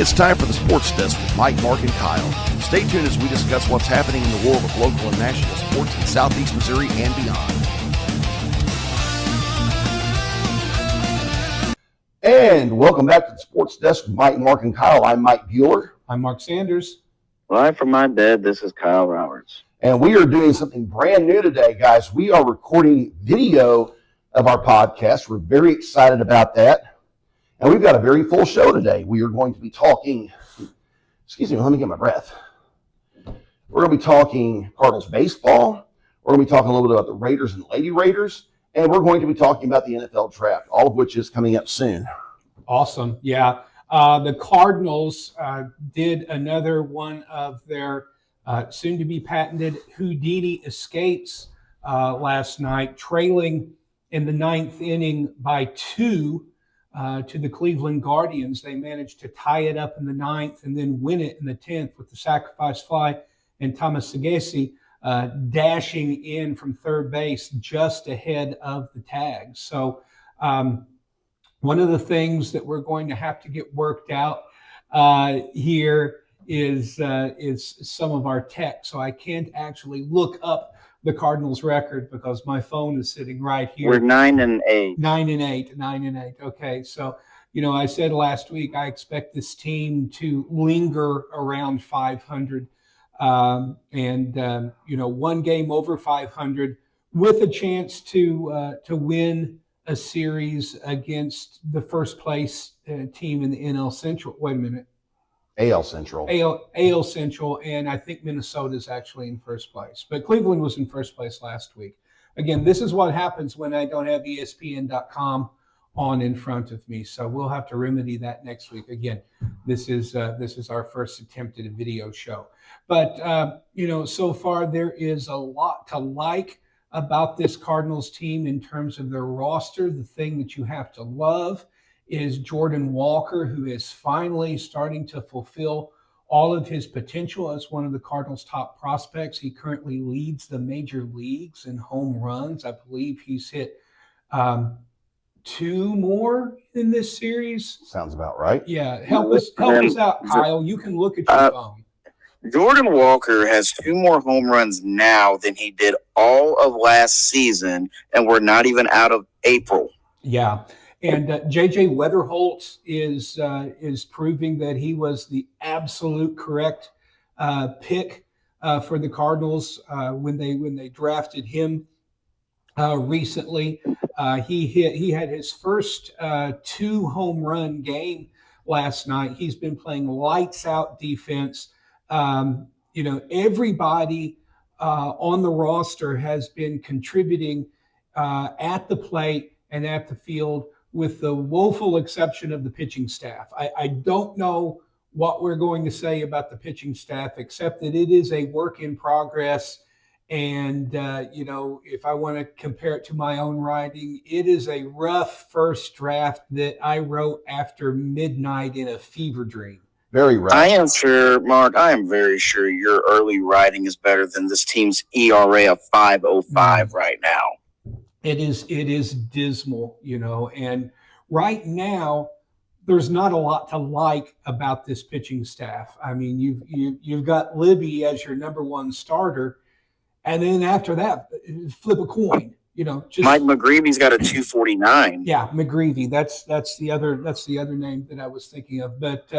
It's time for the Sports Desk with Mike, Mark, and Kyle. Stay tuned as we discuss what's happening in the world of local and national sports in Southeast Missouri and beyond. And welcome back to the Sports Desk with Mike, Mark, and Kyle. I'm Mike Bueller. I'm Mark Sanders. Live from my bed, this is Kyle Roberts. And we are doing something brand new today, guys. We are recording video of our podcast. We're very excited about that. And we've got a very full show today. We are going to be talking, let me get my breath. We're going to be talking Cardinals baseball. We're going to be talking a little bit about the Raiders and Lady Raiders. And we're going to be talking about the NFL draft, all of which is coming up soon. Awesome. Yeah. The Cardinals did another one of their soon-to-be patented Houdini escapes last night, trailing in the ninth inning by 2 to the Cleveland Guardians. They managed to tie it up in the ninth and then win it in the 10th with the sacrifice fly and Thomas Sagesi dashing in from third base just ahead of the tag. So one of the things that we're going to have to get worked out here is some of our tech. So I can't actually look up the Cardinals record because my phone is sitting right here. We're 9-8. 9-8. Okay. So, I said last week, I expect this team to linger around 500 one game over 500 with a chance to win a series against the first place team in the NL Central. Wait a minute. AL Central. AL Central, and I think Minnesota is actually in first place. But Cleveland was in first place last week. Again, this is what happens when I don't have ESPN.com on in front of me. So we'll have to remedy that next week. Again, this is our first attempt at a video show. But, so far there is a lot to like about this Cardinals team in terms of their roster. The thing that you have to love is Jordan Walker, who is finally starting to fulfill all of his potential as one of the Cardinals' top prospects. He currently leads the major leagues in home runs. I believe he's hit 2 more in this series. Sounds about right. Yeah, help us out, Kyle. You can look at your phone. Jordan Walker has 2 more home runs now than he did all of last season, and we're not even out of April. Yeah. And J.J. Weatherholt is proving that he was the absolute correct pick for the Cardinals when they drafted him recently. He had his first 2 home run game last night. He's been playing lights out defense. Everybody on the roster has been contributing at the plate and at the field, with the woeful exception of the pitching staff. I don't know what we're going to say about the pitching staff, except that it is a work in progress. And, if I want to compare it to my own writing, it is a rough first draft that I wrote after midnight in a fever dream. Very rough. I am very sure your early writing is better than this team's ERA of 5.05 right now. It is dismal, and right now there's not a lot to like about this pitching staff. I mean, you've got Libby as your number 1 starter, and then after that, flip a coin. Just Mike McGreevy's got a 249. Yeah, McGreevy. That's the other name that I was thinking of. But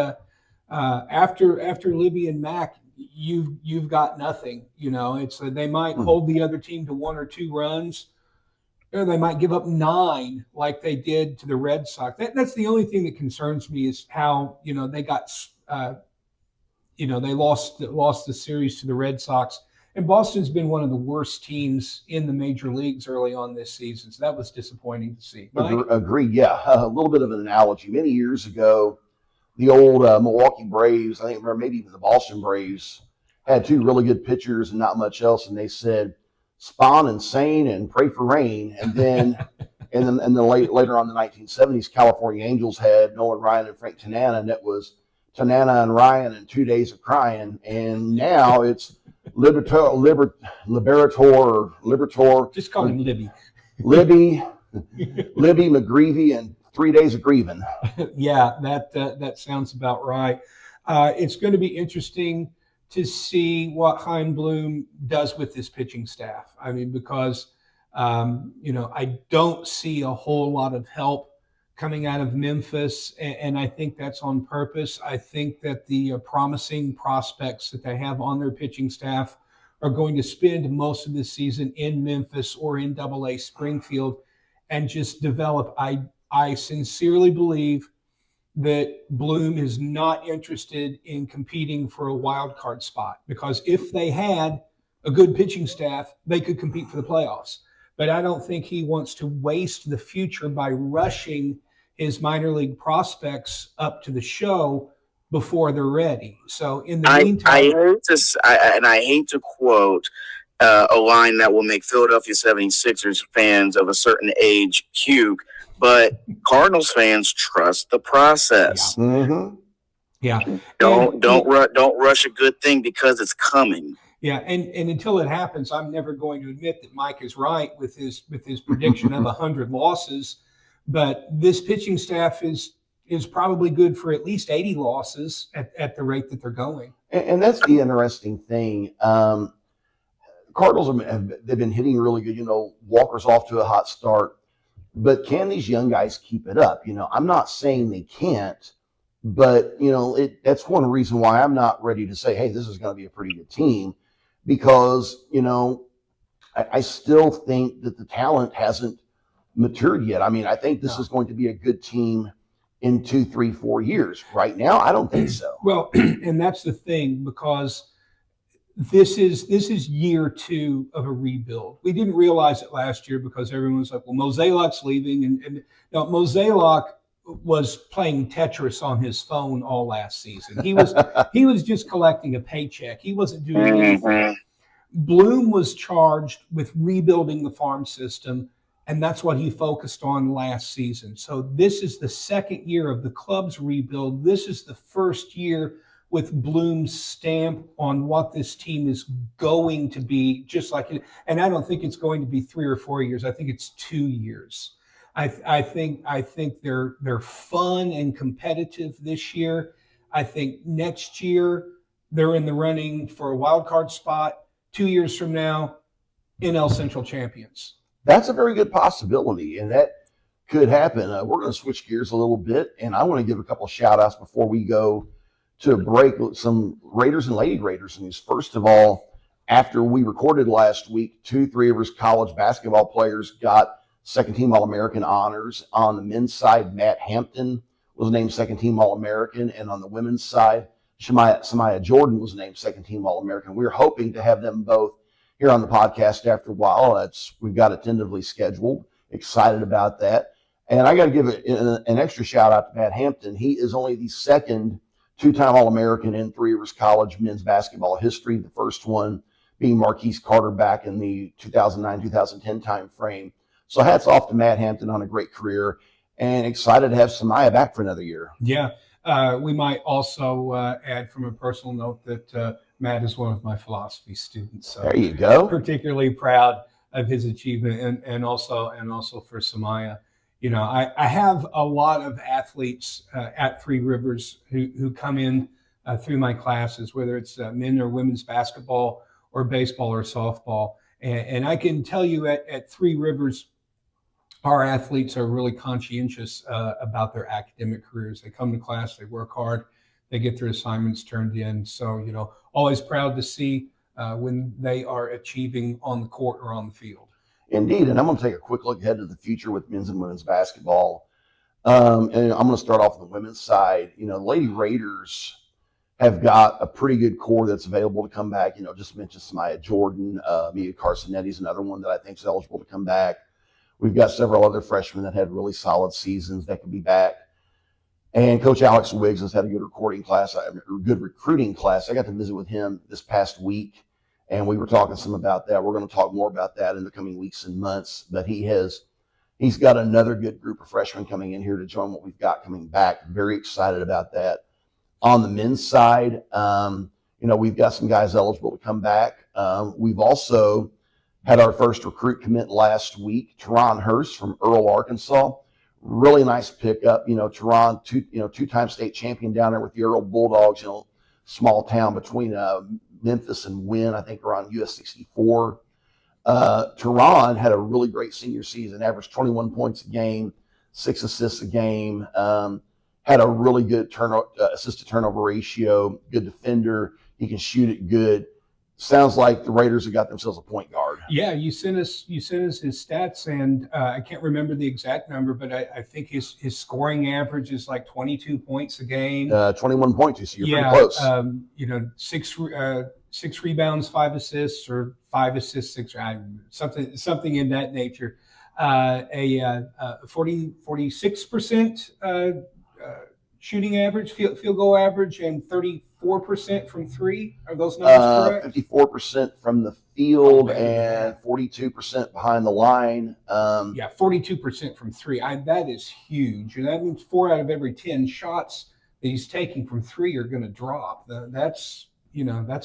after Libby and Mac, you've got nothing. It's they might hold the other team to 1 or 2 runs. Or they might give up 9 like they did to the Red Sox. That's the only thing that concerns me is how, they got, they lost the series to the Red Sox. And Boston's been one of the worst teams in the major leagues early on this season. So that was disappointing to see. Agreed. Yeah. A little bit of an analogy. Many years ago, the old Milwaukee Braves, I think maybe even the Boston Braves, had 2 really good pitchers and not much else. And they said, spawn and sane and pray for rain. And then later on in the 1970s, California Angels had Nolan Ryan and Frank Tanana, and it was Tanana and Ryan and 2 days of crying. And now it's Liberator. Just call him Libby. Libby, McGreevy, and 3 days of grieving. Yeah, that sounds about right. It's going to be interesting to see what Hein Bloom does with his pitching staff. I mean, because I don't see a whole lot of help coming out of Memphis, and I think that's on purpose. I think that the promising prospects that they have on their pitching staff are going to spend most of the season in Memphis or in AA Springfield and just develop. I sincerely believe that Bloom is not interested in competing for a wild card spot, because if they had a good pitching staff, they could compete for the playoffs. But I don't think he wants to waste the future by rushing his minor league prospects up to the show before they're ready. So in the meantime, I hate to quote a line that will make Philadelphia 76ers fans of a certain age puke, but Cardinals fans trust the process. Yeah. Mm-hmm. Yeah. Don't rush a good thing because it's coming. Yeah, and until it happens, I'm never going to admit that Mike is right with his prediction of 100 losses. But this pitching staff is probably good for at least 80 losses at the rate that they're going. And that's the interesting thing. Cardinals they've been hitting really good. Walker's off to a hot start, but can these young guys keep it up? I'm not saying they can't, but that's one reason why I'm not ready to say, hey, this is going to be a pretty good team, because I still think that the talent hasn't matured yet. I mean, I think this is going to be a good team in 2, 3, 4 years. Right now, I don't think so. Well, and that's the thing, because this is year 2 of a rebuild. We didn't realize it last year because everyone was like, well, Mozeliak's leaving. And no, Mozeliak was playing Tetris on his phone all last season. He was just collecting a paycheck. He wasn't doing anything. Bloom was charged with rebuilding the farm system, and that's what he focused on last season. So this is the second year of the club's rebuild. This is the first year with Bloom's stamp on what this team is going to be, just like it. And I don't think it's going to be 3 or 4 years. I think it's 2 years. I think they're fun and competitive this year. I think next year they're in the running for a wild card spot. 2 years from now, NL Central champions. That's a very good possibility, and that could happen. We're going to switch gears a little bit, and I want to give a couple of shout outs before we go to a break. Some Raiders and Lady Raiders news. First of all, after we recorded last week, 2 Three Rivers College basketball players got second team All-American honors. On the men's side, Matt Hampton was named second team All-American, and on the women's side, Samyah Jordan was named second team All-American. We're hoping to have them both here on the podcast after a while. We've got it tentatively scheduled. Excited about that. And I got to give an extra shout out to Matt Hampton. He is only the second 2-time All-American in Three Rivers College men's basketball history. The first one being Marquise Carter back in the 2009-2010 time frame. So hats off to Matt Hampton on a great career, and excited to have Samyah back for another year. Yeah. We might also add from a personal note that Matt is one of my philosophy students. So there you go. Particularly proud of his achievement, and also for Samyah. I have a lot of athletes at Three Rivers who come in through my classes, whether it's men or women's basketball or baseball or softball. And I can tell you at Three Rivers, our athletes are really conscientious about their academic careers. They come to class, they work hard, they get their assignments turned in. So, always proud to see when they are achieving on the court or on the field. Indeed. And I'm going to take a quick look ahead to the future with men's and women's basketball. And I'm going to start off on the women's side. The Lady Raiders have got a pretty good core that's available to come back. Just mentioned Samyah Jordan, Mia Carsonetti is another one that I think is eligible to come back. We've got several other freshmen that had really solid seasons that could be back. And Coach Alex Wiggs has had a good recruiting class. I got to visit with him this past week, and we were talking some about that. We're going to talk more about that in the coming weeks and months. But he's got another good group of freshmen coming in here to join what we've got coming back. Very excited about that. On the men's side, we've got some guys eligible to come back. We've also had our first recruit commit last week, Teron Hurst from Earl, Arkansas. Really nice pickup. Tehran, two-time state champion down there with the Earl Bulldogs. Small town between Memphis and Wynn, I think around US 64. Tehran had a really great senior season, averaged 21 points a game, 6 assists a game. Had a really good assist to turnover ratio, good defender. He can shoot it good. Sounds like the Raiders have got themselves a point guard. Yeah, you sent us his stats, and I can't remember the exact number, but I think his scoring average is like 22 points a game. 21 points, so you're pretty close. 6 rebounds, 5 assists, or 5 assists, 6 something in that nature. 46% shooting average, field goal average, and 34% from three. Are those numbers correct? 54% from the field and 42% behind the line. 42% from three. That is huge, and that means 4 out of every 10 shots that he's taking from three are going to drop. That's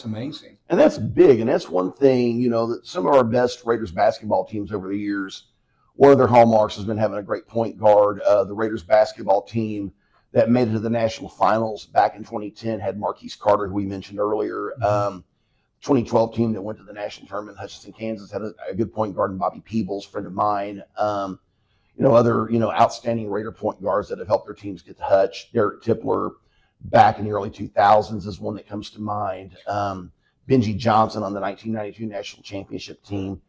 amazing. And that's big, and that's one thing, that some of our best Raiders basketball teams over the years, one of their hallmarks has been having a great point guard. The Raiders basketball team that made it to the national finals back in 2010 had Marquise Carter, who we mentioned earlier. 2012 team that went to the national tournament in Hutchinson, Kansas, had a good point guard in Bobby Peebles, friend of mine. Other outstanding Raider point guards that have helped their teams get to Hutch. Derek Tipler back in the early 2000s is one that comes to mind. Benji Johnson on the 1992 national championship team.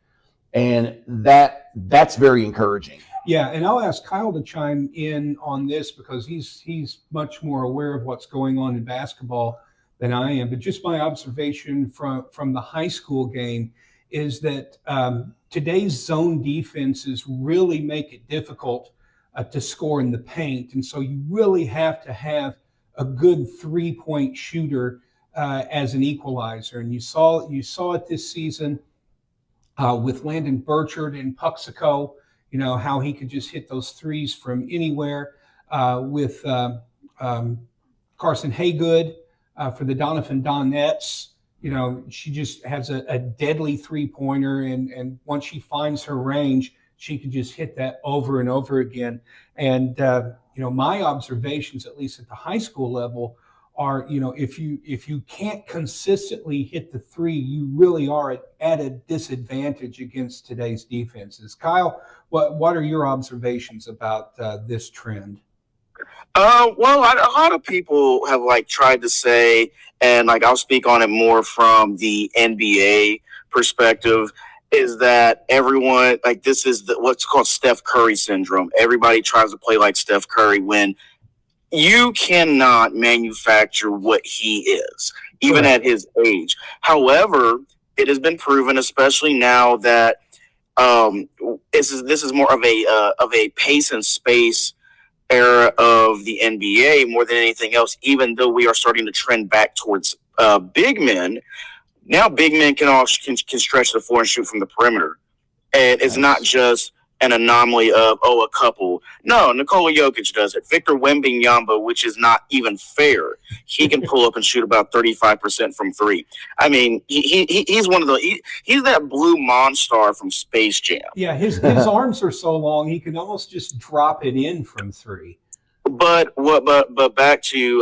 And that's very encouraging. Yeah, and I'll ask Kyle to chime in on this because he's much more aware of what's going on in basketball than I am. But just my observation from the high school game is that today's zone defenses really make it difficult to score in the paint. And so you really have to have a good 3-point shooter as an equalizer. And you saw it this season with Landon Burchard and Puxico, how he could just hit those threes from anywhere. With Carson Haygood for the Donovan Donettes, she just has a deadly 3-pointer, and once she finds her range, she can just hit that over and over again. And my observations, at least at the high school level, are if you can't consistently hit the three, you really are at a disadvantage against today's defenses. Kyle, what are your observations about this trend? Well, a lot of people have tried to say, and I'll speak on it more from the NBA perspective, is that everyone this is what's called Steph Curry syndrome. Everybody tries to play like Steph Curry when you cannot manufacture what he is, even at his age. However, it has been proven, especially now that this is more of a pace and space era of the NBA more than anything else. Even though we are starting to trend back towards big men, now big men can stretch the floor and shoot from the perimeter, and it's not just an anomaly of a couple. No, Nikola Jokic does it. Victor Wembanyama, which is not even fair. He can pull up and shoot about 35% from three. I mean, he's one of he's that blue monster from Space Jam. Yeah, his arms are so long he can almost just drop it in from three. But back to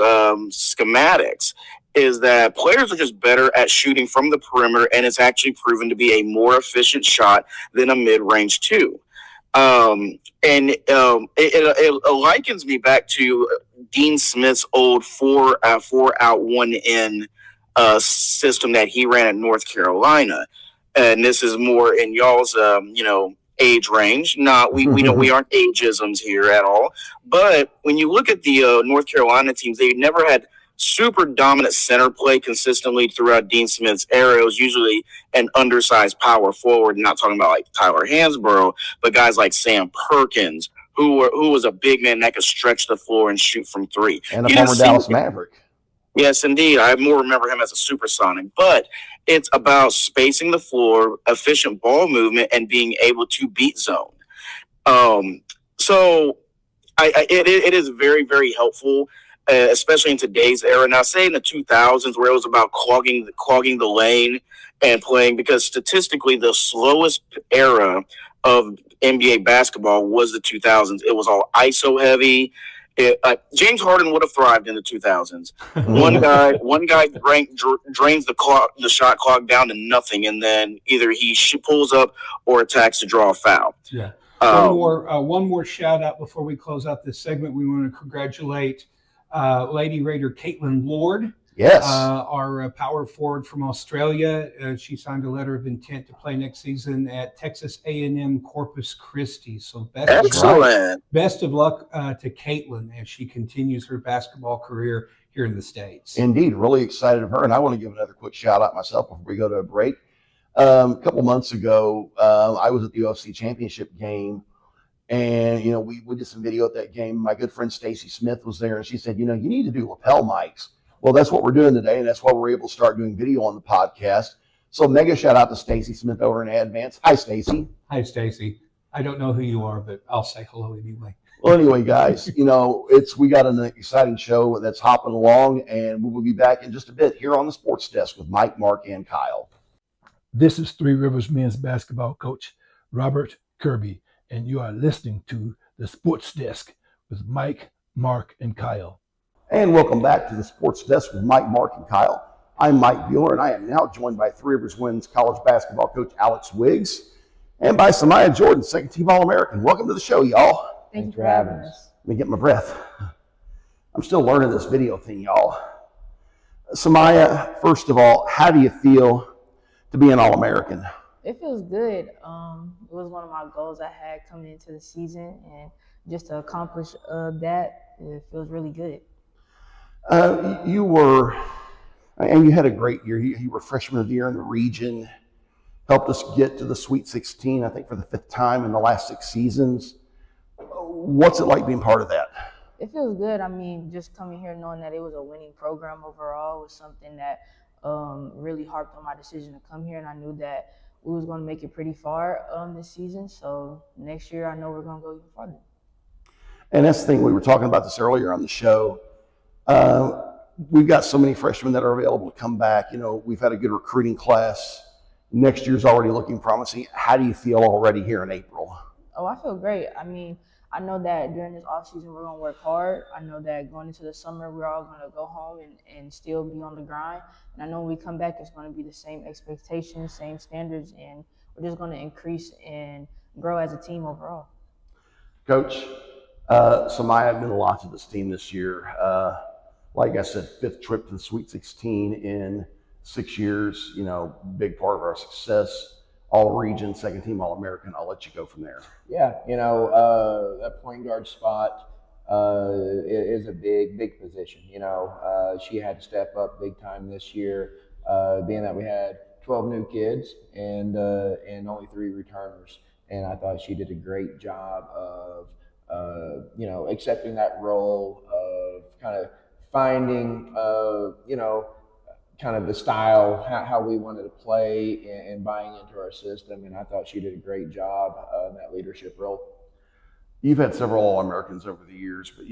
schematics is that players are just better at shooting from the perimeter, and it's actually proven to be a more efficient shot than a mid-range two. It likens me back to Dean Smith's old 4-out 1-in system that he ran at North Carolina, and this is more in y'all's age range. We aren't ageisms here at all. But when you look at the North Carolina teams, they never had super dominant center play consistently throughout Dean Smith's era. It was usually an undersized power forward, not talking about Tyler Hansborough, but guys like Sam Perkins, who was a big man that could stretch the floor and shoot from three. And a former Dallas Maverick. Yes, indeed. I more remember him as a supersonic. But it's about spacing the floor, efficient ball movement, and being able to beat zone. So it is very, very helpful, especially in today's era. Now, say in the 2000s, where it was about clogging the lane and playing, because statistically, the slowest era of NBA basketball was the 2000s. It was all ISO heavy. James Harden would have thrived in the 2000s. One guy drains the shot clock down to nothing, and then either he pulls up or attacks to draw a foul. Yeah. Um, One more shout out before we close out this segment. We want to congratulate Lady Raider Caitlin Lord. Yes. Our power forward from Australia. She signed a letter of intent to play next season at Texas A&M Corpus Christi. So best of luck to Caitlin as she continues her basketball career here in the States. Indeed, really excited of her. And I want to give another quick shout out myself before we go to a break. A couple months ago, I was at the UFC Championship game. And, we did some video at that game. My good friend Stacy Smith was there, and she said, you need to do lapel mics. Well, that's what we're doing today, and that's why we're able to start doing video on the podcast. So mega shout out to Stacy Smith over in Advance. Hi, Stacy. Hi, Stacy. I don't know who you are, but I'll say hello anyway. Well, anyway, guys, we got an exciting show that's hopping along, and we will be back in just a bit here on the Sports Desk with Mike, Mark, and Kyle. This is Three Rivers men's basketball coach Robert Kirby, and you are listening to the Sports Desk with Mike, Mark, and Kyle. And welcome back to the Sports Desk with Mike, Mark, and Kyle. I'm Mike Bueller, and I am now joined by Three Rivers Women's college basketball coach Alex Wiggs, and by Samyah Jordan, second-team All-American. Welcome to the show, y'all. Thanks for having us. Let me get my breath. I'm still learning this video thing, y'all. Samyah, first of all, how do you feel to be an All-American? It feels good. It was one of my goals I had coming into the season, and just to accomplish that, it feels really good. You had a great year. You were freshman of the year in the region, helped us get to the Sweet 16, I think, for the 5th time in the last 6 seasons. What's it like being part of that? It feels good. I mean, just coming here knowing that it was a winning program overall was something that really harped on my decision to come here, and I knew that we was going to make it pretty far this season. So next year, I know we're going to go even farther. And that's the thing, we were talking about this earlier on the show. We've got so many freshmen that are available to come back. We've had a good recruiting class. Next year's already looking promising. How do you feel already here in April? Oh, I feel great. I mean, I know that during this off season we're going to work hard. I know that going into the summer we're all going to go home and still be on the grind. And I know when we come back it's going to be the same expectations, same standards, and we're just going to increase and grow as a team overall. Coach, Samyah meant a lot to this team this year. Like I said, 5th trip to the Sweet 16 in 6 years, big part of our success. All-region, second-team All-American. I'll let you go from there. Yeah, that point guard spot is a big position. She had to step up big time this year, being that we had 12 new kids and only 3 returners. And I thought she did a great job of, accepting that role of kind of finding, kind of the style, how we wanted to play and buying into our system. And I thought she did a great job in that leadership role. You've had several All-Americans over the years, but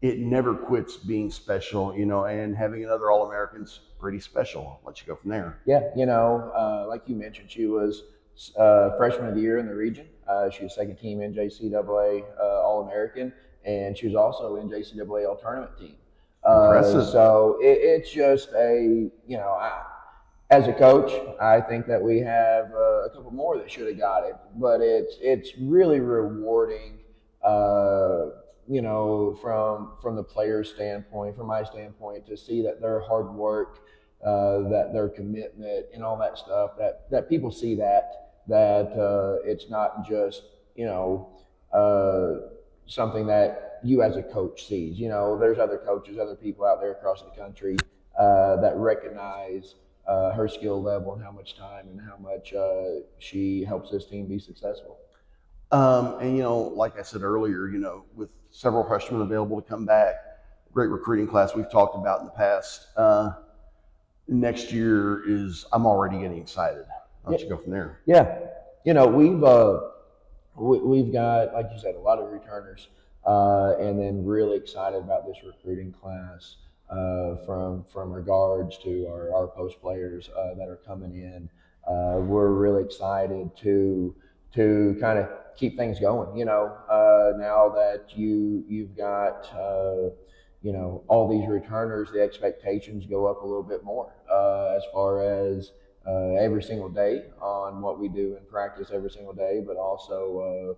it never quits being special, and having another All-American's pretty special. I'll let you go from there. Yeah, like you mentioned, she was freshman of the year in the region. She was second team NJCAA All-American, and she was also NJCAA All-Tournament team. Impressive. So it's just as a coach, I think that we have a couple more that should have got it, but it's really rewarding, from the player's standpoint, from my standpoint, to see that their hard work, that their commitment and all that stuff, that people see that it's not just, something that you as a coach sees. There's other coaches, other people out there across the country that recognize her skill level and how much time and how much she helps this team be successful. And like I said earlier, with several freshmen available to come back, great recruiting class we've talked about in the past. Next year I'm already getting excited. I'll let you go from there. Yeah. We've got, like you said, a lot of returners, and then really excited about this recruiting class, from our guards to our post players that are coming in. We're really excited to to kind of keep things going. Now that you've got all these returners, the expectations go up a little bit more as far as every single day on what we do in practice every single day, but also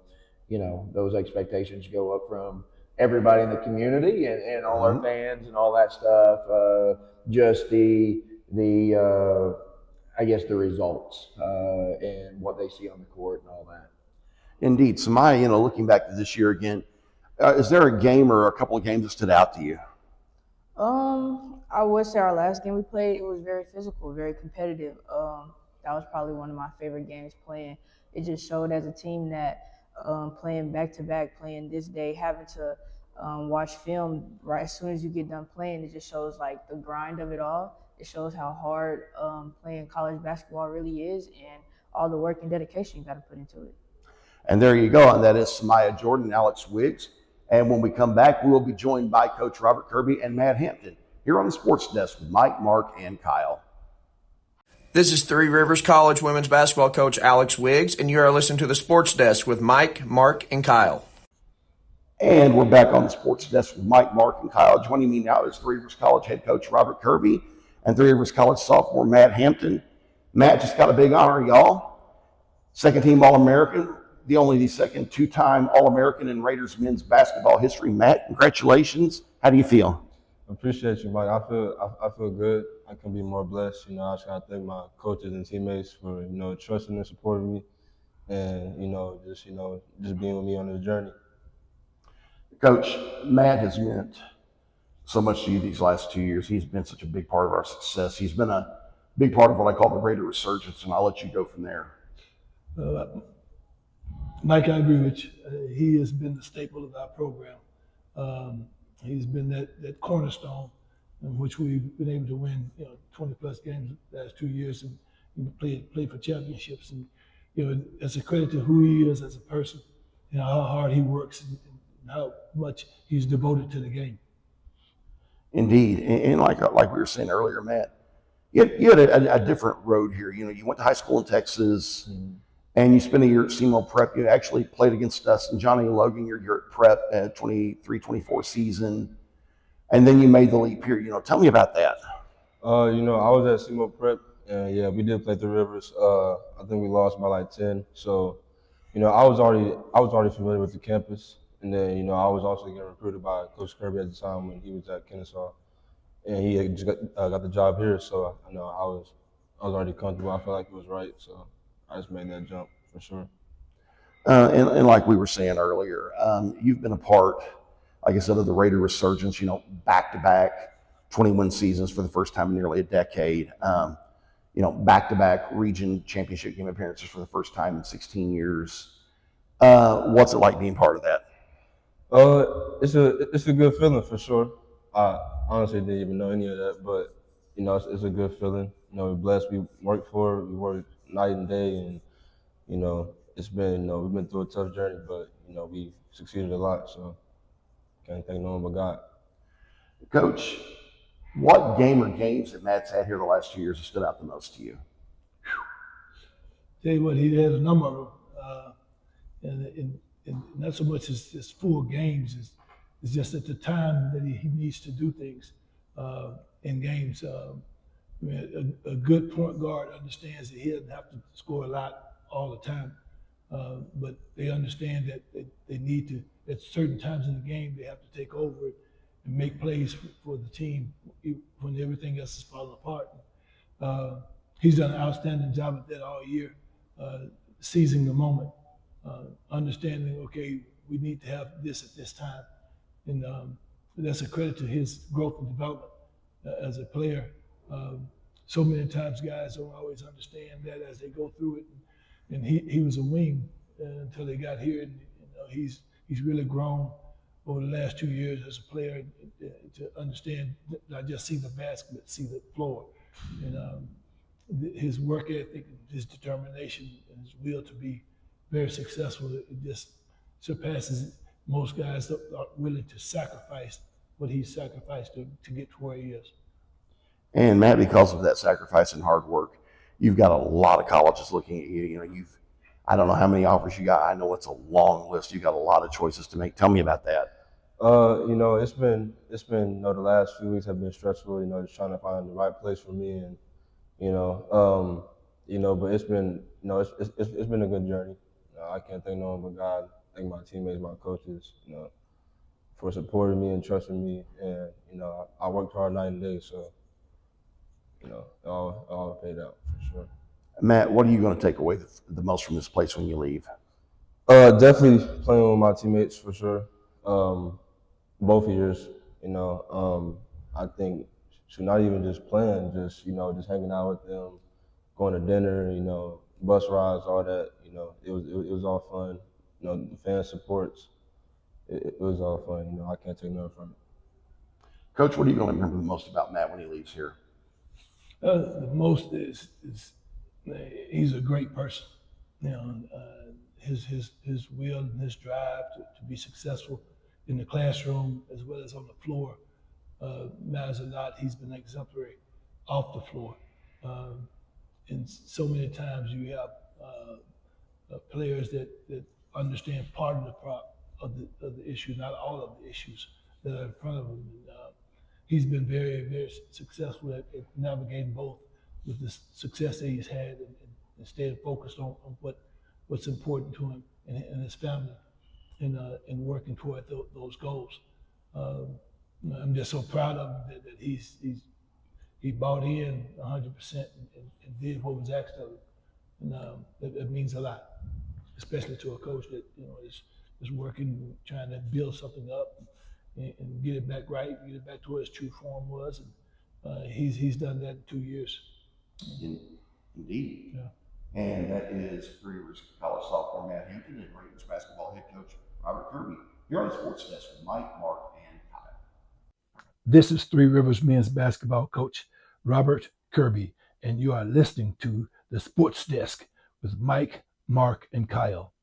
those expectations go up from everybody in the community and all our fans and all that stuff. Just the I guess the results and what they see on the court and all that. Indeed. Samyah, looking back to this year again, is there a game or a couple of games that stood out to you? I would say our last game we played, it was very physical, very competitive. That was probably one of my favorite games playing. It just showed as a team that playing back to back, playing this day, having to watch film right as soon as you get done playing, it just shows like the grind of it all. It shows how hard playing college basketball really is and all the work and dedication you got to put into it. And there you go. And that is Samyah Jordan and Alex Wiggs. And when we come back, we will be joined by Coach Robert Kirby and Matt Hampton here on the Sports Desk with Mike, Mark, and Kyle. This is Three Rivers College women's basketball coach Alex Wiggs, and you are listening to the Sports Desk with Mike, Mark, and Kyle. And we're back on the Sports Desk with Mike, Mark, and Kyle. Joining me now is Three Rivers College head coach Robert Kirby and Three Rivers College sophomore Matt Hampton. Matt just got a big honor, y'all. Second team All-American, the second two-time All-American in Raiders men's basketball history. Matt, congratulations. How do you feel? I appreciate you, Mike. I feel good. I can be more blessed. I just gotta thank my coaches and teammates for trusting and supporting me, and just being with me on this journey. Coach, Matt has meant so much to you these last 2 years. He's been such a big part of our success. He's been a big part of what I call the Raider resurgence, and I'll let you go from there. Mike, I agree with you. He has been the staple of our program. He's been that cornerstone in which we've been able to win 20 plus games the last 2 years and play for championships. And it's a credit to who he is as a person, how hard he works and how much he's devoted to the game. Indeed, and like we were saying earlier, Matt, you had a different road here. You went to high school in Texas, and you spent a year at SEMO Prep. You actually played against us and Johnny and Logan your year at Prep at 23-24 season, and then you made the leap here. Tell me about that. I was at SEMO Prep, and yeah, we did play Three Rivers. I think we lost by like 10. So, I was already familiar with the campus. And then, I was also getting recruited by Coach Kirby at the time when he was at Kennesaw, and he had just got the job here. So I was already comfortable. I felt like it was right, so I just made that jump for sure. And like we were saying earlier, you've been a part, like I said, of the Raider resurgence. Back-to-back 21 seasons for the first time in nearly a decade. Back-to-back region championship game appearances for the first time in 16 years. What's it like being part of that? It's a good feeling for sure. I honestly didn't even know any of that, but it's a good feeling. We're blessed. We work for it. We work night and day, and it's been we've been through a tough journey, but we succeeded a lot. So can't thank no one but God. Coach, what game or games that Matt's had here the last 2 years have stood out the most to you? Tell you what, he had a number of them, and not so much as full games. It's just at the time that he needs to do things in games. A good point guard understands that he doesn't have to score a lot all the time, but they understand that they need to, at certain times in the game, they have to take over it and make plays for the team when everything else is falling apart. He's done an outstanding job at that all year, seizing the moment. Understanding, okay, we need to have this at this time. And that's a credit to his growth and development as a player. So many times guys don't always understand that as they go through it. And he was a wing until they got here. And he's really grown over the last 2 years as a player to understand, not just see the basket, but see the floor. And his work ethic, his determination, and his will to be very successful, it just surpasses most guys that are willing to sacrifice what he sacrificed to get to where he is. And Matt, because of that sacrifice and hard work, you've got a lot of colleges looking at you. I don't know how many offers you got. I know it's a long list. You got a lot of choices to make. Tell me about that. It's been the last few weeks have been stressful. Just trying to find the right place for me, and but it's been it's been a good journey. I can't thank no one but God. Thank my teammates, my coaches, for supporting me and trusting me, and I worked hard night and day, so it all paid out for sure. Matt, what are you going to take away the most from this place when you leave? Definitely playing with my teammates for sure. Both years, I think not even just playing, just hanging out with them, going to dinner, bus rides, all that. It was all fun. The fan supports. It was all fun. I can't take nothing from it. Coach, what are you going to remember the most about Matt when he leaves here? The most is he's a great person. His will and his drive to be successful in the classroom as well as on the floor matters a lot. He's been exemplary off the floor. And so many times you have players that understand part of the issue, not all of the issues that are in front of him. And, he's been very, very successful at navigating both with the success that he's had and staying focused on what's important to him and his family and working toward those goals. I'm just so proud of him that he bought in 100% and did what was asked of him. And that means a lot, especially to a coach that is working, trying to build something up and get it back right, get it back to what its true form was. And he's done that in 2 years. Indeed. Yeah. And that is Three Rivers College sophomore Matt Hampton and Ravens basketball head coach Robert Kirby. You're on the Sports Desk with Mike, Mark, and Kyle. This is Three Rivers men's basketball coach Robert Kirby, and you are listening to the Sports Desk with Mike, Mark, and Kyle.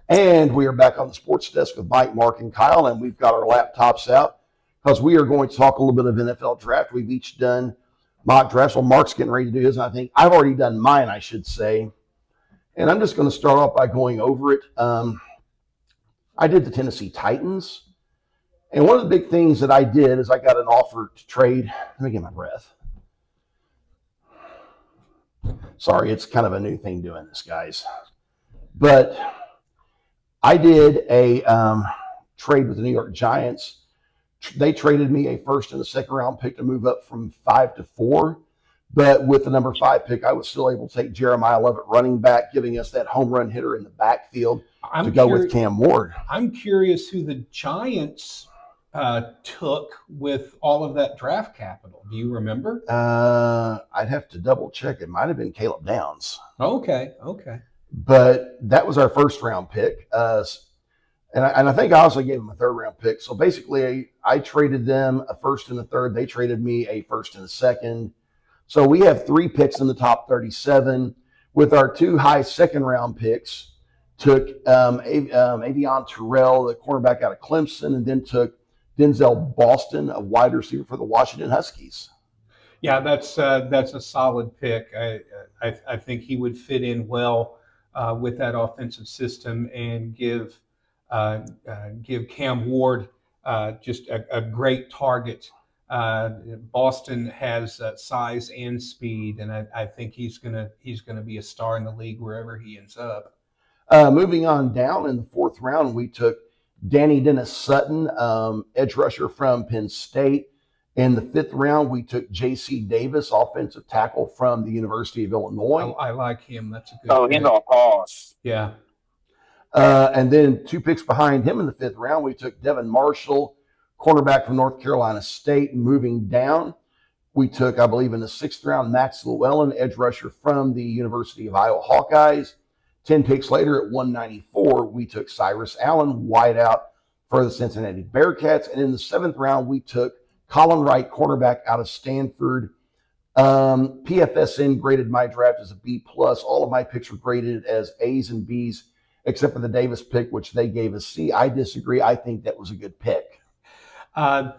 And we are back on the Sports Desk with Mike, Mark, and Kyle, and we've got our laptops out because we are going to talk a little bit of NFL draft. We've each done mock drafts. Well, Mark's getting ready to do his, and I think I've already done mine, I should say. And I'm just going to start off by going over it. I did the Tennessee Titans. And one of the big things that I did is I got an offer to trade. Let me get my breath. Sorry, it's kind of a new thing doing this, guys. But I did a trade with the New York Giants. They traded me a first and a second round pick to move up from 5 to 4. But with the number 5 pick, I was still able to take Jeremiah Lovett, running back, giving us that home run hitter in the backfield to go with Cam Ward. I'm curious who the Giants took with all of that draft capital. Do you remember? I'd have to double check. It might have been Caleb Downs. Okay. But that was our first round pick. And I think I also gave them a third round pick. So basically, I traded them a first and a third. They traded me a first and a second. So we have 3 picks in the top 37. With our 2 high second round picks, took Avion Terrell, the cornerback out of Clemson, and then took Denzel Boston, a wide receiver for the Washington Huskies. Yeah, that's a solid pick. I think he would fit in well with that offensive system and give Cam Ward just a great target. Boston has size and speed, and I think he's gonna be a star in the league wherever he ends up. Moving on down in the 4th round, we took Danny Dennis Sutton, edge rusher from Penn State. In the 5th round, we took J.C. Davis, offensive tackle from the University of Illinois. I like him. That's a good pick. He's on pause. Yeah. And then 2 picks behind him in the 5th round, we took Devin Marshall, cornerback from North Carolina State. Moving down, we took, I believe, in the 6th round, Max Llewellyn, edge rusher from the University of Iowa Hawkeyes. 10 picks later at 194, we took Cyrus Allen, wideout for the Cincinnati Bearcats. And in the 7th round, we took Colin Wright, cornerback out of Stanford. PFSN graded my draft as a B+. All of my picks were graded as A's and B's, except for the Davis pick, which they gave a C. I disagree. I think that was a good pick. I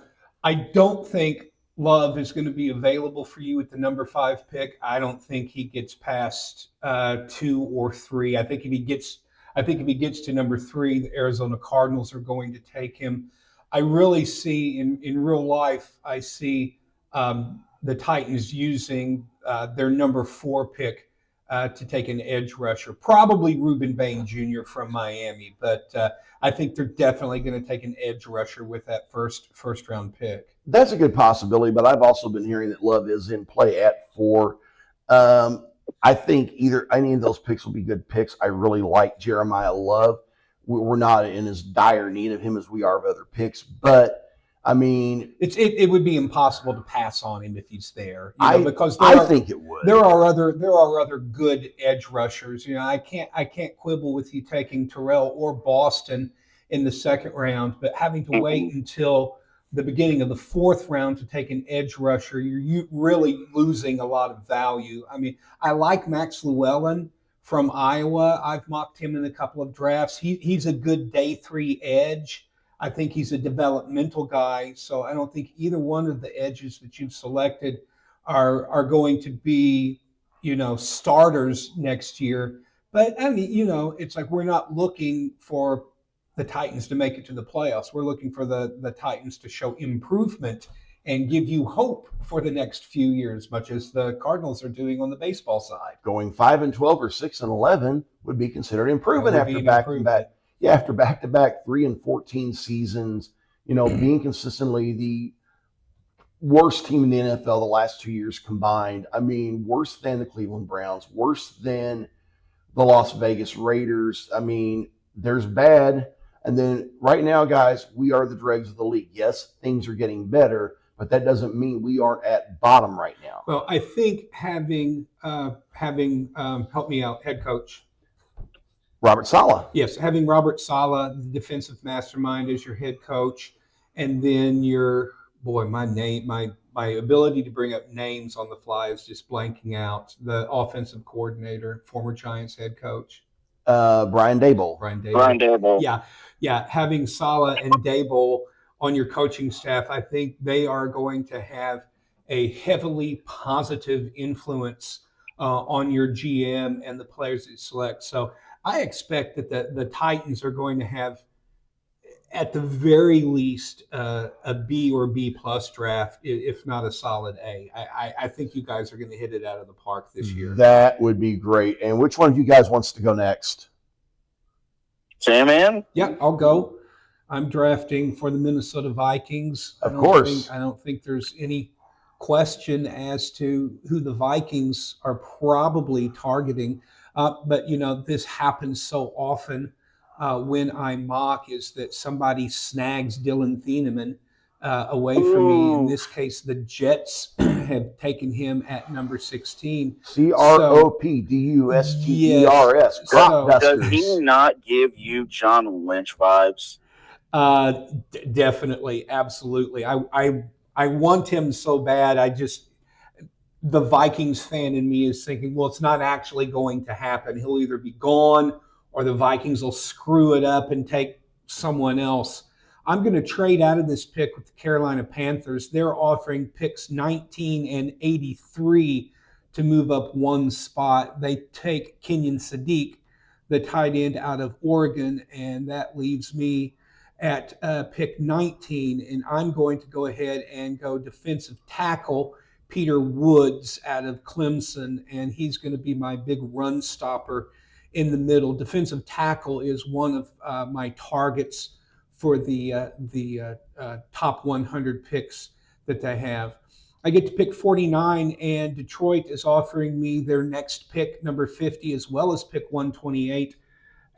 don't think Love is going to be available for you at the number 5 pick. I don't think he gets past 2 or 3. I think if he gets to number 3, the Arizona Cardinals are going to take him. I really see in real life, I see the Titans using their number 4 pick to take an edge rusher, probably Reuben Bain Jr. from Miami, but I think they're definitely going to take an edge rusher with that first round pick. That's a good possibility, but I've also been hearing that Love is in play at 4. I think either any of those picks will be good picks. I really like Jeremiah Love. We're not in as dire need of him as we are of other picks, but I mean, it would be impossible to pass on him if he's there, because I think it would. There are other good edge rushers. I can't quibble with you taking Terrell or Boston in the second round, but having to wait until the beginning of the 4th round to take an edge rusher, you're really losing a lot of value. I mean, I like Max Llewellyn from Iowa. I've mocked him in a couple of drafts. He's a good day 3 edge. I think he's a developmental guy, so I don't think either one of the edges that you've selected are going to be, starters next year. But I mean, it's like we're not looking for the Titans to make it to the playoffs. We're looking for the Titans to show improvement and give you hope for the next few years, much as the Cardinals are doing on the baseball side. Going 5-12 or 6-11 would be considered improvement after back-to-back. Yeah, after back-to-back 3-14 seasons, being consistently the worst team in the NFL the last 2 years combined. I mean, worse than the Cleveland Browns, worse than the Las Vegas Raiders. I mean, there's bad. And then right now, guys, we are the dregs of the league. Yes, things are getting better, but that doesn't mean we aren't at bottom right now. Well, I think having help me out, head coach. Robert Saleh. Yes, having Robert Saleh, the defensive mastermind, as your head coach, and then my ability to bring up names on the fly is just blanking out. The offensive coordinator, former Giants head coach, Brian Daboll. Brian Daboll. Yeah. Having Saleh and Daboll on your coaching staff, I think they are going to have a heavily positive influence on your GM and the players that you select. So I expect that the Titans are going to have, at the very least, a B or B plus draft, if not a solid A. I think you guys are going to hit it out of the park this year. That would be great. And which one of you guys wants to go next? Samyah? Yeah, I'll go. I'm drafting for the Minnesota Vikings. Of course. I don't think there's any question as to who the Vikings are probably targeting. But, this happens so often when I mock, is that somebody snags Dylan Thieneman away from me. In this case, the Jets have taken him at number 16. CROPDUSTERS. Yes. Does he not give you John Lynch vibes? Definitely. Absolutely. I want him so bad. The Vikings fan in me is thinking, well, it's not actually going to happen. He'll either be gone or the Vikings will screw it up and take someone else. I'm going to trade out of this pick with the Carolina Panthers. They're offering picks 19 and 83 to move up one spot. They take Kenyon Sadiq, the tight end out of Oregon, and that leaves me at pick 19. And I'm going to go ahead and go defensive tackle Peter Woods out of Clemson, and he's going to be my big run stopper in the middle. Defensive tackle is one of my targets for the top 100 picks that they have. I get to pick 49, and Detroit is offering me their next pick, number 50, as well as pick 128.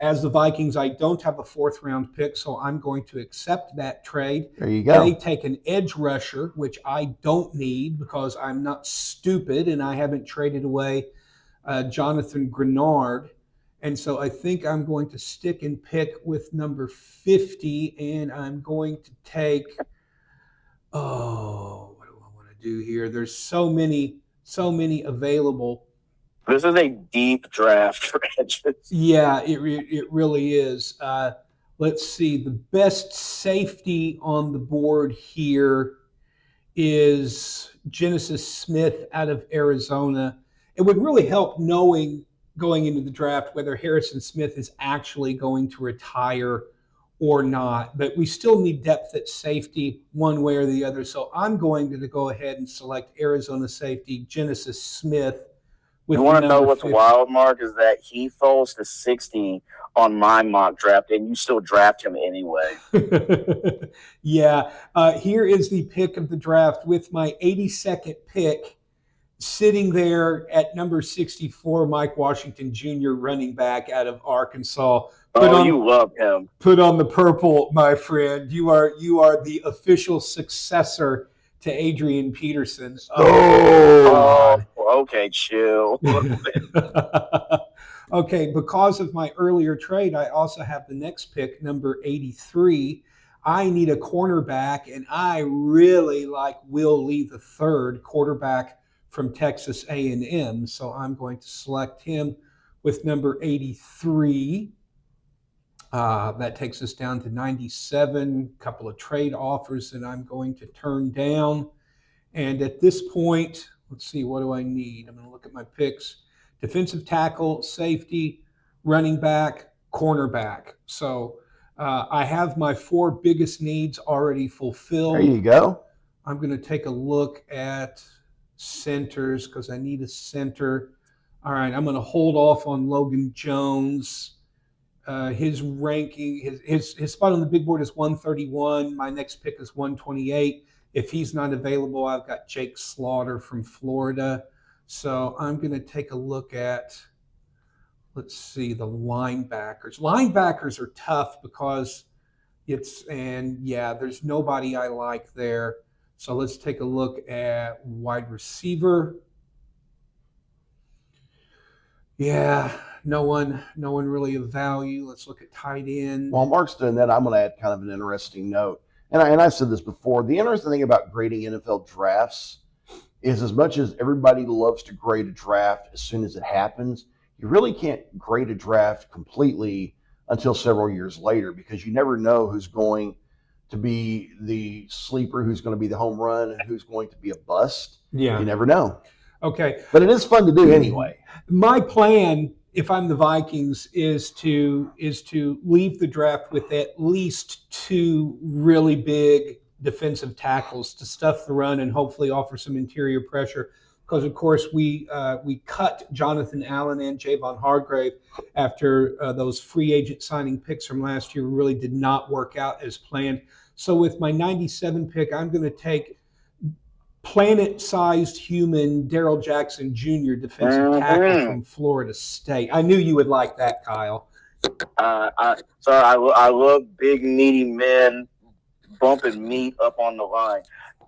As the Vikings, I don't have a 4th round pick, so I'm going to accept that trade. There you go. They take an edge rusher, which I don't need because I'm not stupid and I haven't traded away Jonathan Grenard. And so I think I'm going to stick and pick with number 50, and I'm going to take, what do I want to do here? There's so many available. This is a deep draft for edges. Yeah, it really is. Let's see. The best safety on the board here is Genesis Smith out of Arizona. It would really help knowing going into the draft whether Harrison Smith is actually going to retire or not. But we still need depth at safety one way or the other. So I'm going to go ahead and select Arizona safety Genesis Smith with You the want to know number what's 50. wild, Mark, is that he falls to 60 on my mock draft, and you still draft him anyway. Yeah. Here is the pick of the draft with my 82nd pick. Sitting there at number 64, Mike Washington Jr., running back out of Arkansas. You love him. Put on the purple, my friend. You are the official successor to Adrian Peterson. Oh, okay, chill. Okay, because of my earlier trade, I also have the next pick, number 83. I need a cornerback, and I really like Will Lee III, quarterback from Texas A&M. So I'm going to select him with number 83. That takes us down to 97, a couple of trade offers that I'm going to turn down. And at this point, let's see, what do I need? I'm going to look at my picks. Defensive tackle, safety, running back, cornerback. So I have my 4 biggest needs already fulfilled. There you go. I'm going to take a look at centers because I need a center. All right, I'm going to hold off on Logan Jones. His ranking, his spot on the big board is 131. My next pick is 128. If he's not available, I've got Jake Slaughter from Florida. So I'm going to take a look at, let's see, the linebackers. Linebackers are tough because there's nobody I like there. So let's take a look at wide receiver. Yeah, no one really of value. Let's look at tight end. While Mark's doing that, I'm going to add kind of an interesting note. And I've said this before. The interesting thing about grading NFL drafts is as much as everybody loves to grade a draft as soon as it happens, you really can't grade a draft completely until several years later because you never know who's going to be the sleeper, who's going to be the home run, and who's going to be a bust. Yeah. You never know. Okay. But it is fun to do anyway. My plan, if I'm the Vikings, is to leave the draft with at least 2 really big defensive tackles to stuff the run and hopefully offer some interior pressure. Because of course we cut Jonathan Allen and Javon Hargrave after those free agent signing picks from last year really did not work out as planned. So with my 97 pick, I'm going to take planet-sized human Darrell Jackson Jr., defensive tackle from Florida State. I knew you would like that, Kyle. I love big, meaty men bumping meat up on the line.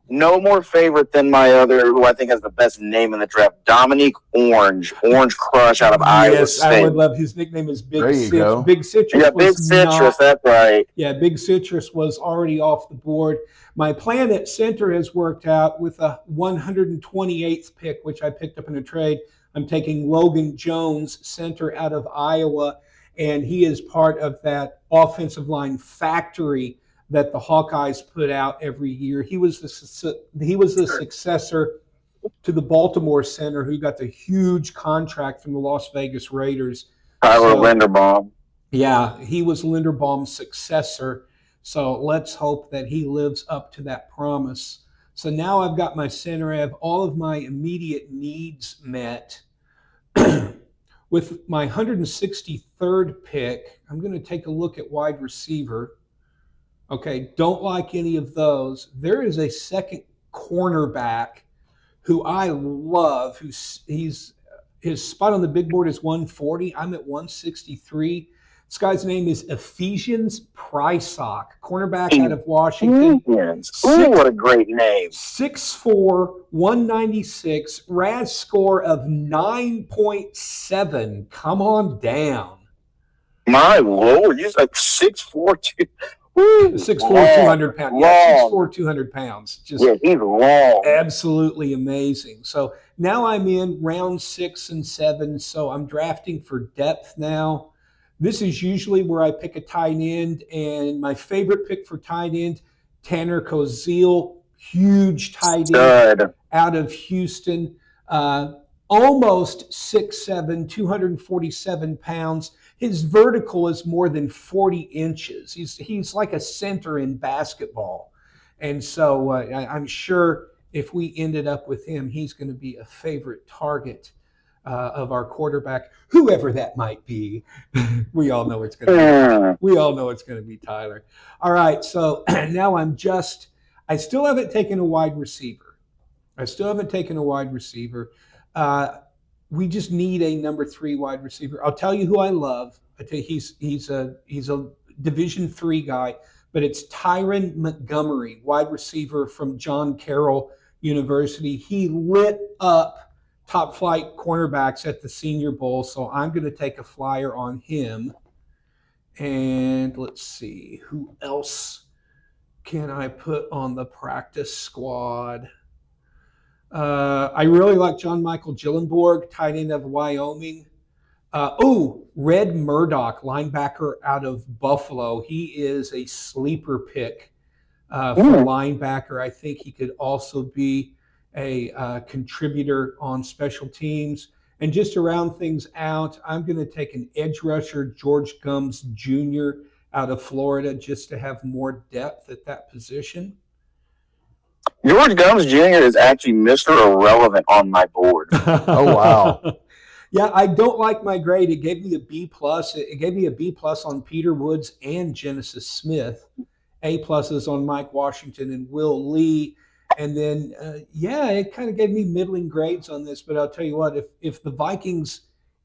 No more favorite than my other, who I think has the best name in the draft, Dominique Orange Crush out of Iowa State. I would love his nickname is Big Citrus. Go. Big Citrus. Yeah, Big Citrus, that's right. Yeah, Big Citrus was already off the board. My plan at center has worked out with a 128th pick, which I picked up in a trade. I'm taking Logan Jones, center out of Iowa, and he is part of that offensive line factory that the Hawkeyes put out every year. He was the successor to the Baltimore center who got the huge contract from the Las Vegas Raiders. Tyler Linderbaum. Yeah, he was Linderbaum's successor. So let's hope that he lives up to that promise. So now I've got my center. I have all of my immediate needs met. With my 163rd pick, I'm going to take a look at wide receiver. Okay, don't like any of those. There is a second cornerback who I love. His spot on the big board is 140. I'm at 163. This guy's name is Ephesians Prysock, cornerback out of Washington. Ooh, what a great name. 6'4", 196, RAS score of 9.7. Come on down. My Lord, he's like 6'4", 6'4", 200 pounds. Yeah, 6'4", 200 pounds. He's long. Absolutely amazing. So now I'm in round 6 and 7, so I'm drafting for depth now. This is usually where I pick a tight end, and my favorite pick for tight end, Tanner Koziel. huge tight end Stud. out of Houston, almost 6'7", 247 pounds. His vertical is more than 40 inches. He's like a center in basketball. And so I'm sure if we ended up with him, he's going to be a favorite target of our quarterback, whoever that might be. We all know it's going to be. We all know it's going to be Tyler. All right, so now I still haven't taken a wide receiver. We just need a number 3 wide receiver. I'll tell you who I love. I tell you, he's a Division III guy, but it's Tyron Montgomery, wide receiver from John Carroll University. He lit up top flight cornerbacks at the Senior Bowl, so I'm going to take a flyer on him. And let's see, who else can I put on the practice squad? I really like John Michael Gillenborg, tight end of Wyoming. Red Murdoch, linebacker out of Buffalo. He is a sleeper pick for linebacker. I think he could also be a contributor on special teams. And just to round things out, I'm going to take an edge rusher, George Gums Jr. out of Florida, just to have more depth at that position. George Gums Jr. is actually Mr. Irrelevant on my board. Oh, wow. Yeah, I don't like my grade. It gave me a B+. It gave me a B+ on Peter Woods and Genesis Smith. A+ on Mike Washington and Will Lee. And then, it kind of gave me middling grades on this. But I'll tell you what, if the Vikings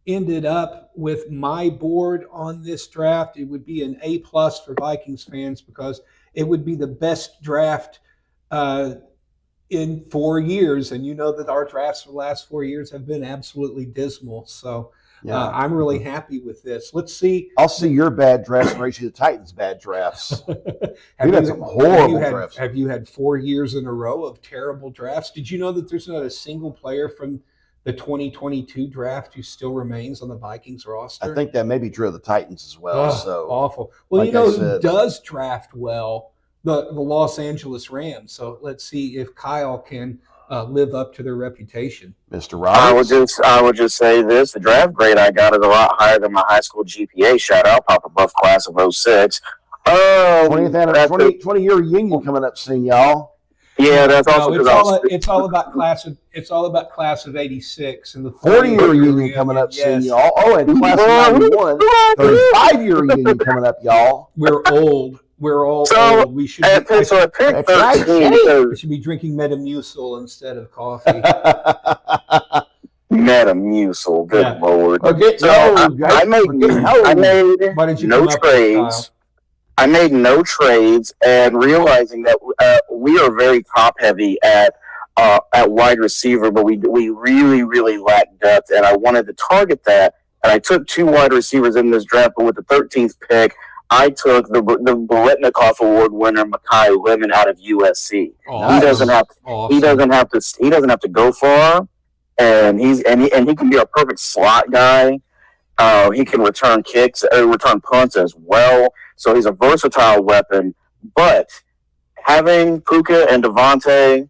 ended up with my board on this draft, it would be an A+ for Vikings fans, because it would be the best draft in 4 years. And you know that our drafts for the last 4 years have been absolutely dismal. So I'm really happy with this. Let's see. I'll see your bad drafts and the Titans' bad drafts. We've had some horrible drafts. Have you had 4 years in a row of terrible drafts? Did you know that there's not a single player from the 2022 draft who still remains on the Vikings roster? I think that maybe drew the Titans as well. So awful. Well, like who does draft well? The Los Angeles Rams. So let's see if Kyle can live up to their reputation. Mr. Roberts? I would just say this: the draft grade I got is a lot higher than my high school GPA. Shout out, Papa Buff class of 06. 20-year reunion coming up soon, y'all. Yeah, that's also because it's all about class of 86 and the 40-year reunion coming up soon, y'all. Oh, and class of 91. 35-year reunion coming up, y'all. We're old. We're all old. We should be, we should be drinking Metamucil instead of coffee. Metamucil, good Lord. Okay, so I made no trades. I made no trades, and realizing that we are very top heavy at wide receiver, but we really, really lack depth, and I wanted to target that. And I took 2 wide receivers in this draft, but with the 13th pick, I took the Biletnikoff Award winner Makai Lemon out of USC. He doesn't have to go far, and he can be a perfect slot guy. He can return punts as well. So he's a versatile weapon. But having Puka and Devontae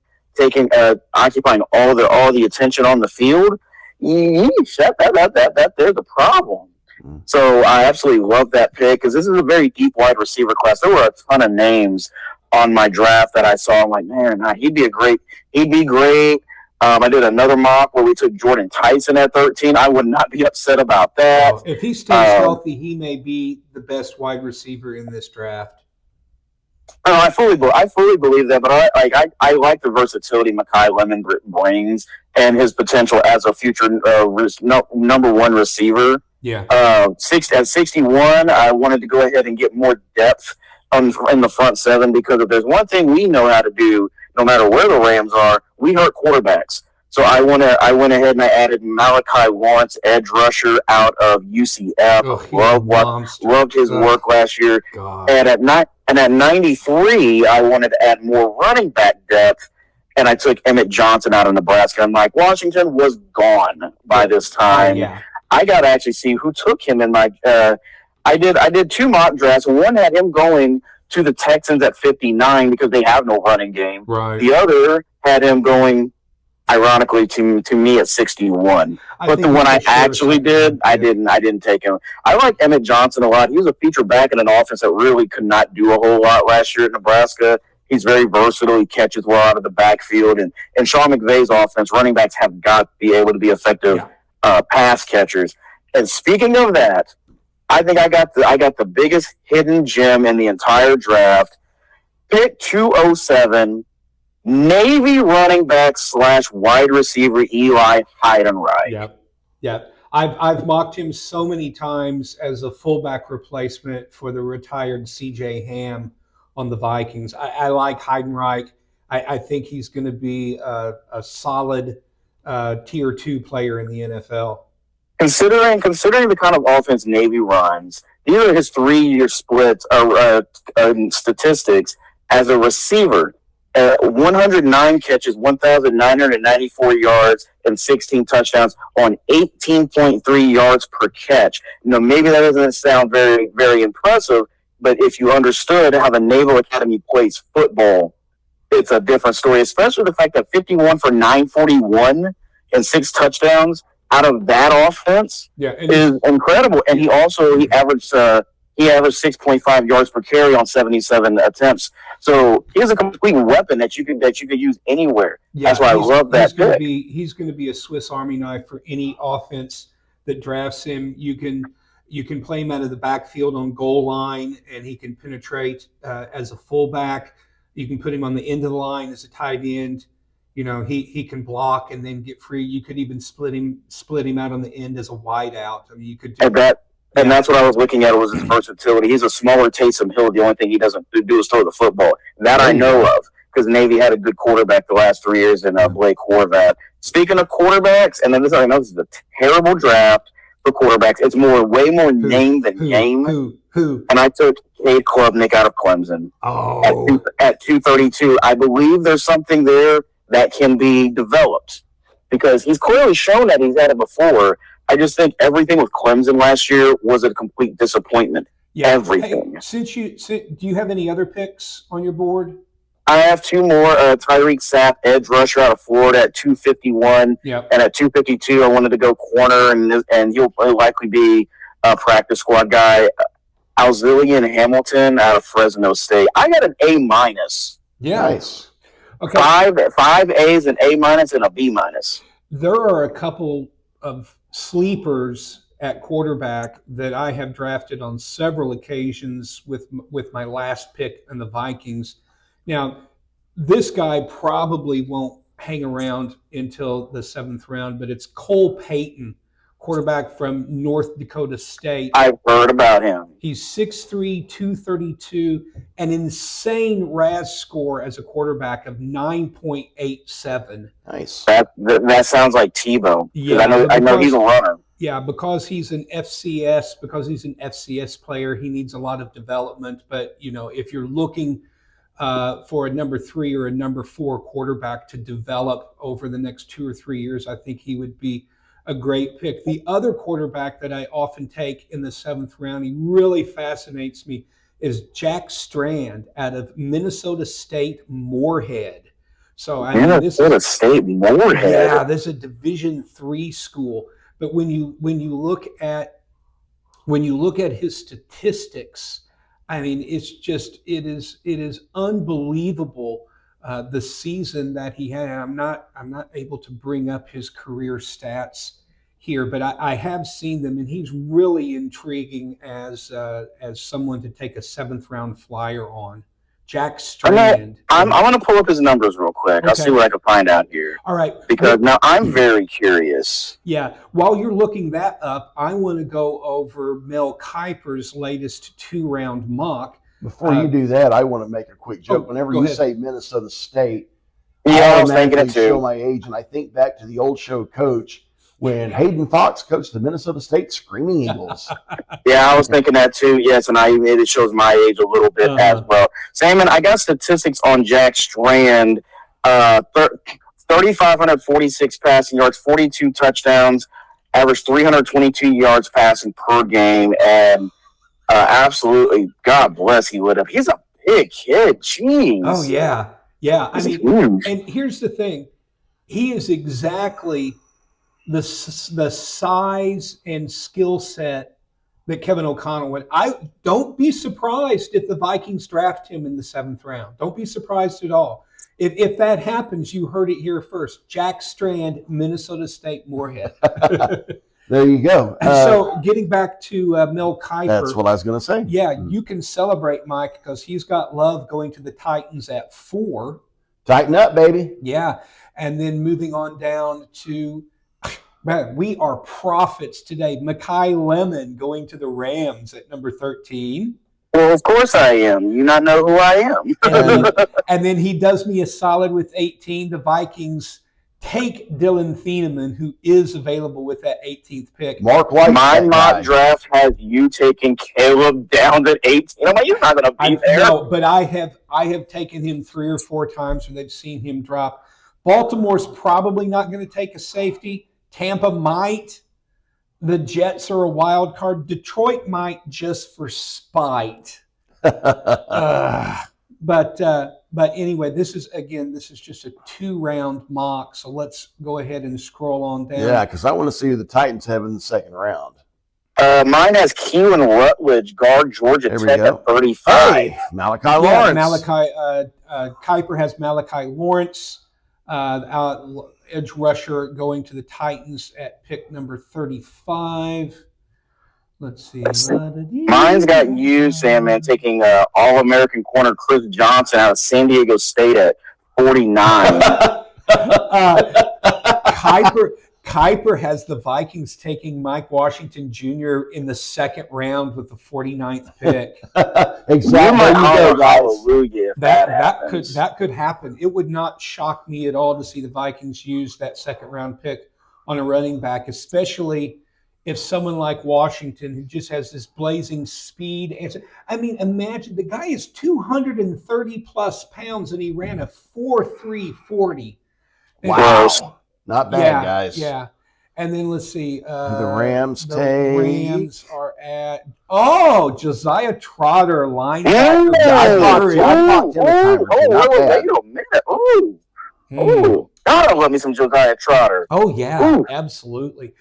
occupying all the attention on the field, there's the problem. So I absolutely love that pick, because this is a very deep wide receiver class. There were a ton of names on my draft that I saw. I'm like, man, he'd be great. I did another mock where we took Jordan Tyson at 13. I would not be upset about that. If he stays healthy, he may be the best wide receiver in this draft. I fully believe that, but I like the versatility Makai Lemon brings and his potential as a future number 1 receiver. Yeah. At 61, I wanted to go ahead and get more depth in the front 7, because if there's one thing we know how to do, no matter where the Rams are, we hurt quarterbacks. So I went ahead and I added Malachi Lawrence, edge rusher out of UCF. Loved his work last year. God. And at 93, I wanted to add more running back depth, and I took Emmett Johnson out of Nebraska. I'm like, Washington was gone by this time. Yeah. I got to actually see who took him in my I did 2 mock drafts. One had him going to the Texans at 59 because they have no running game. Right. The other had him going, ironically, to me at 61. But the one I actually did, I didn't take him. I like Emmett Johnson a lot. He was a feature back in an offense that really could not do a whole lot last year at Nebraska. He's very versatile. He catches well out of the backfield. And Sean McVay's offense, running backs have got to be able to be effective pass catchers. And speaking of that, I think I got the biggest hidden gem in the entire draft. Pick 207, Navy running back / wide receiver Eli Heidenreich. Yep. I've mocked him so many times as a fullback replacement for the retired C.J. Ham on the Vikings. I like Heidenreich. I think he's going to be a solid tier 2 player in the NFL. Considering the kind of offense Navy runs, these are his 3-year splits statistics as a receiver. 109 catches, 1,994 yards, and 16 touchdowns on 18.3 yards per catch. Maybe that doesn't sound very, very impressive, but if you understood how the Naval Academy plays football, it's a different story, especially the fact that 51 for 941 and 6 touchdowns out of that offense is incredible. And he averaged 6.5 yards per carry on 77 attempts. So he's a complete weapon that you could use anywhere. That's why I love that pick. He's going to be a Swiss Army knife for any offense that drafts him. You can play him out of the backfield on goal line, and he can penetrate as a fullback. You can put him on the end of the line as a tight end. He can block and then get free. You could even split him out on the end as a wide out. I mean, you could do that. And that's what I was looking at was his versatility. He's a smaller Taysom Hill. The only thing he doesn't do is throw the football. That I know of because Navy had a good quarterback the last 3 years in Blake Horvath. Speaking of quarterbacks, and then I know this is a terrible draft for quarterbacks. It's way more name than game. Who? And I took Cade Klubnik out of Clemson at 232. I believe there's something there that can be developed because he's clearly shown that he's had it before. I just think everything with Clemson last year was a complete disappointment. Yeah. Everything. Hey, do you have any other picks on your board? I have 2 more. Tyreek Sapp, edge rusher out of Florida at 251. Yep. And at 252, I wanted to go corner, and he'll likely be a practice squad guy. Alzillian Hamilton out of Fresno State. I got an A-. Yeah. Nice. Okay. 5 A's, an A-, and a B-. There are a couple of sleepers at quarterback that I have drafted on several occasions with my last pick in the Vikings. Now, this guy probably won't hang around until the 7th round, but it's Cole Payton, quarterback from North Dakota State. I've heard about him. He's 6'3", 232, an insane RAS score as a quarterback of 9.87. Nice. That sounds like Tebow. Yeah, I know he's a runner. Yeah, because he's an FCS player, he needs a lot of development. But if you're looking for a number 3 or a number 4 quarterback to develop over the next 2 or 3 years, I think he would be a great pick. The other quarterback that I often take in the 7th round, he really fascinates me, is Jack Strand out of Minnesota State Moorhead. So Minnesota State Moorhead. Yeah, this is a Division III school. But when you look at his statistics, I mean, it is unbelievable. The season that he had, I'm not able to bring up his career stats here, but I have seen them, and he's really intriguing as someone to take a 7th round flyer on. Jack Strand. I'm going to pull up his numbers real quick. Okay. I'll see what I can find out here. All right. Because now I'm very curious. Yeah. While you're looking that up, I want to go over Mel Kiper's latest 2-round mock. Before you do that, I want to make a quick joke. Whenever you say Minnesota State, I was thinking it too. Show my age, and I think back to the old show Coach when Hayden Fox coached the Minnesota State Screaming Eagles. Yeah, I was thinking that too. Yes, and it shows my age a little bit as well. Simon, I got statistics on Jack Strand. 3,546 passing yards, 42 touchdowns, averaged 322 yards passing per game, and absolutely, God bless, he lit up. He's big kid. Jeez. Oh yeah, yeah. I He's mean, huge. and here's the thing: he is exactly the size and skill set that Kevin O'Connell would. I don't be surprised if the Vikings draft him in the 7th round. Don't be surprised at all. If that happens, you heard it here first. Jack Strand, Minnesota State Moorhead. There you go. So getting back to Mel Kiper. That's what I was going to say. Yeah, you can celebrate Mike because he's got Love going to the Titans at 4. Tighten up, baby. Yeah, and then moving on down to, man, we are prophets today. Makai Lemon going to the Rams at number 13. Well, of course I am. You not know who I am. And then he does me a solid with 18. The Vikings take Dylan Thieneman, who is available with that 18th pick. Mark White. My mock draft has you taking Caleb down at 18. I'm like, you're not going to be there. No, but I have taken him 3 or 4 times where they've seen him drop. Baltimore's probably not going to take a safety. Tampa might. The Jets are a wild card. Detroit might just for spite. But anyway, this is just a 2-round mock. So let's go ahead and scroll on down. Yeah, because I want to see who the Titans have in the 2nd round. Mine has Keelan Rutledge, guard Georgia Tech at 35. Hey, Malachi Lawrence. Kiper has Malachi Lawrence, edge rusher, going to the Titans at pick number 35. Let's see. Mine's got you, Sam, man, taking All-American corner Chris Johnson out of San Diego State at 49. Kiper has the Vikings taking Mike Washington Jr. in the 2nd round with the 49th pick. Exactly. Hallelujah. That could happen. It would not shock me at all to see the Vikings use that 2nd round pick on a running back, especially if someone like Washington, who just has this blazing speed. I mean, imagine the guy is 230 plus pounds and he ran a 4.3 40. Wow. Not bad, guys. Yeah. And then let's see. The Rams Rams are at Josiah Trotter linebacker. Wait a minute. Gotta love me some Josiah Trotter. Oh yeah, absolutely.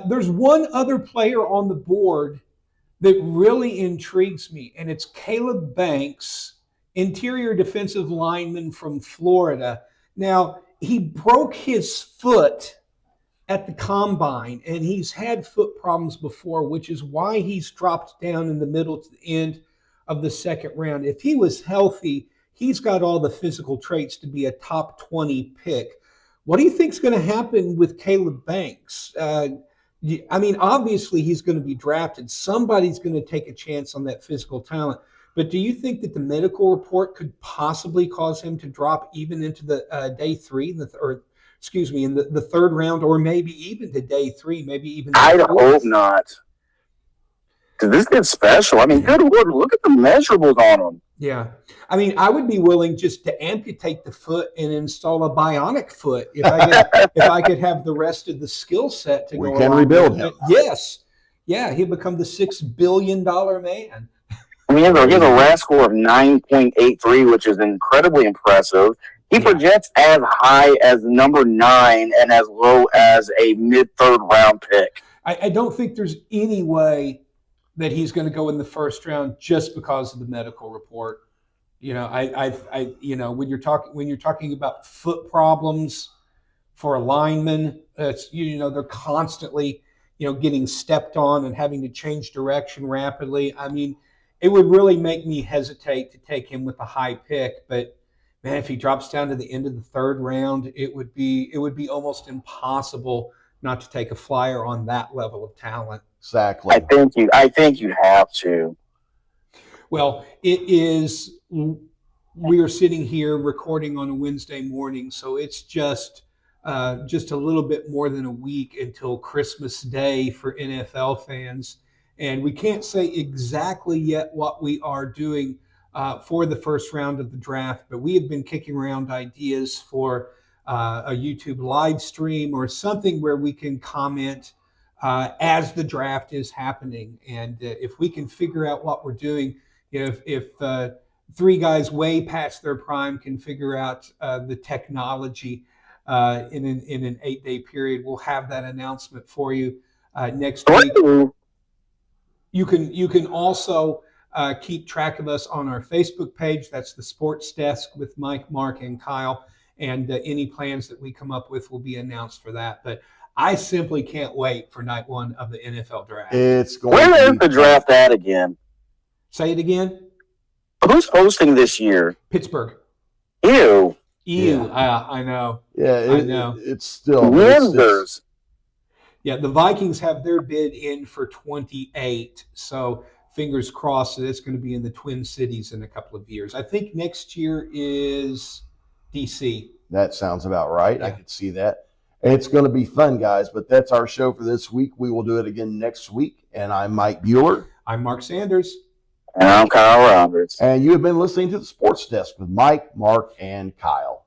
There's one other player on the board that really intrigues me, and it's Caleb Banks, interior defensive lineman from Florida. Now, he broke his foot at the combine, and he's had foot problems before, which is why he's dropped down in the middle to the end of the 2nd round. If he was healthy, he's got all the physical traits to be a top 20 pick. What do you think is going to happen with Caleb Banks? I mean, obviously he's going to be drafted. Somebody's going to take a chance on that physical talent. But do you think that the medical report could possibly cause him to drop even into the day 3, in the 3rd round, or maybe even to day 3, maybe even? I hope not. Because this kid's special. I mean, good Lord, look at the measurables on him. Yeah. I mean, I would be willing just to amputate the foot and install a bionic foot if I could have the rest of the skill set to go along. We can rebuild him. Yes. Yeah, he'll become the $6 billion man. I mean, he has a RAS score of 9.83, which is incredibly impressive. He projects as high as number 9 and as low as a mid-3rd round pick. I don't think there's any way that he's going to go in the 1st round just because of the medical report. You know, when you're talking about foot problems for a lineman, they're constantly, getting stepped on and having to change direction rapidly. I mean, it would really make me hesitate to take him with a high pick, but man, if he drops down to the end of the 3rd round, it would be almost impossible not to take a flyer on that level of talent. Exactly. I think you have to. Well, it is. We are sitting here recording on a Wednesday morning, so it's just a little bit more than a week until Christmas Day for NFL fans, and we can't say exactly yet what we are doing for the 1st round of the draft, but we have been kicking around ideas for a YouTube live stream or something where we can comment as the draft is happening. And if we can figure out what we're doing, if three guys way past their prime can figure out the technology in an 8-day period. We'll have that announcement for you next week. You can also keep track of us on our Facebook page. That's the Sports Desk with Mike, Mark, and Kyle. And any plans that we come up with will be announced for that. But I simply can't wait for night one of the NFL draft. It's going Where to is be the draft at again? Say it again. Who's hosting this year? Pittsburgh. Ew. I know. Yeah, I know. It's still Wonders. Yeah, the Vikings have their bid in for 28. So fingers crossed that it's going to be in the Twin Cities in a couple of years. I think next year is DC. That sounds about right. Yeah. I could see that. It's going to be fun, guys, but that's our show for this week. We will do it again next week. And I'm Mike Bueller. I'm Mark Sanders. And I'm Kyle Roberts. And you have been listening to the Sports Desk with Mike, Mark, and Kyle.